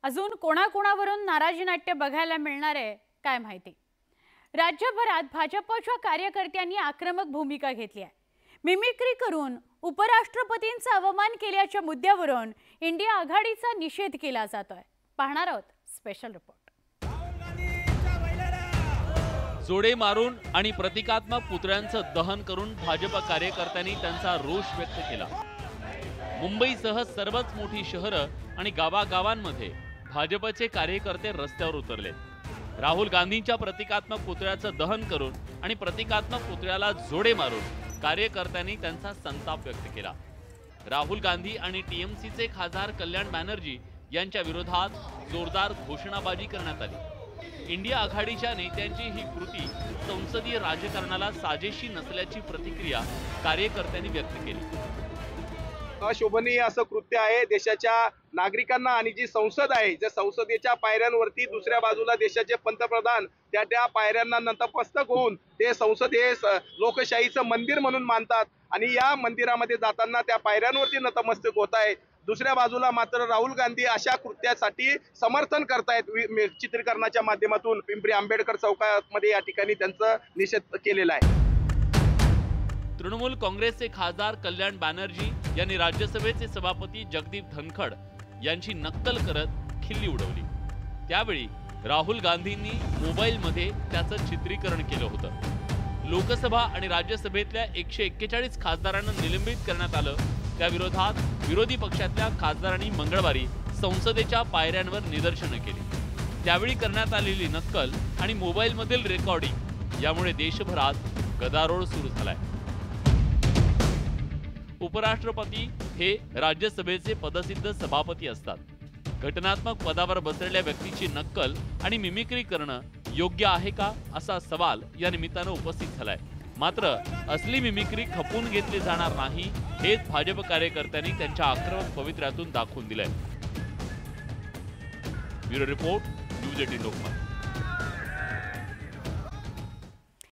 अजून कोणाकोणावरून नाराजी नाट्य बघायला मिळणार आहे काय माहिती। राज्यभरात भाजपच्या कार्यकर्त्यांनी आक्रमक भूमिका घेतली आहे। मिमिक्री करून उपराष्ट्रपतींचा अवमान केल्याच्या मुद्द्यावरून इंडिया आघाडीचा निषेध केला जातोय। पाहणार आहोत स्पेशल रिपोर्ट। जोडे मारून आणि प्रतिकात्मक पुतळ्यांचं दहन करून भाजप कार्यकर्त्यांनी त्यांचा रोष व्यक्त केला। मुंबईसह सर्वच मोठी शहरं आणि गावागावांमध्ये भाजपचे कार्यकर्ते रस्त्यावर उतरले। राहुल गांधींच्या प्रतिकात्मक पुतळ्याचं दहन करून आणि प्रतिकात्मक पुतळ्याला जोडे मारून कार्यकर्त्यांनी त्यांचा संताप व्यक्त केला। राहुल गांधी आणि टीएमसीचे खासदार कल्याण बॅनर्जी यांच्या विरोधात जोरदार घोषणाबाजी करण्यात आली। इंडिया आघाडीच्या नेत्यांची ही कृती संसदीय राजकारणाला साजेशी नसल्याची प्रतिक्रिया कार्यकर्त्यांनी व्यक्त केली। अशोभनीय असं कृत्य आहे देशाच्या नागरिकांना। आणि जी संसद आहे, ज्या संसदेच्या पायऱ्यांवरती दुसऱ्या बाजूला देशाचे पंतप्रधान त्या पायऱ्यांना नतमस्तक होऊन ते संसद हे लोकशाहीचं मंदिर म्हणून मानतात आणि या मंदिरामध्ये जाताना त्या पायऱ्यांवरती नतमस्तक होत आहे। दुसऱ्या बाजूला मात्र राहुल गांधी अशा कृत्यासाठी समर्थन करतायत। चित्रीकरणाच्या माध्यमातून पिंपरी आंबेडकर चौकामध्ये या ठिकाणी त्यांचा निषेध केलेला आहे। तृणमूल काँग्रेसचे खासदार कल्याण बॅनर्जी यांनी राज्यसभेचे सभापती जगदीप धनखड यांची नक्कल करत खिल्ली उडवली। त्यावेळी राहुल गांधींनी मोबाईलमध्ये त्याचं चित्रीकरण केलं होतं। लोकसभा आणि राज्यसभेतल्या 141 खासदारांना निलंबित करण्यात आलं। त्या विरोधात विरोधी पक्षातल्या खासदारांनी मंगळवारी संसदेच्या पायऱ्यांवर निदर्शनं केली। त्यावेळी करण्यात आलेली नक्कल आणि मोबाईलमधील रेकॉर्डिंग यामुळे देशभरात गदारोळ सुरू झालाय। उपराष्ट्रपती हे राज्यसभेचे पदसिद्ध सभापती असतात। घटनात्मक पदावर बसलेल्या व्यक्तीची नक्कल आणि मिमिक्री करणं योग्य आहे का असा सवाल या निमित्तानं उपस्थित झालाय। मात्र असली मिमिक्री खपून घेतली जाणार नाही हेच भाजप कार्यकर्त्यांनी त्यांच्या आक्रमक पवित्र्यातून दाखवून दिलंय। Bureau report, news 18 Lokmat.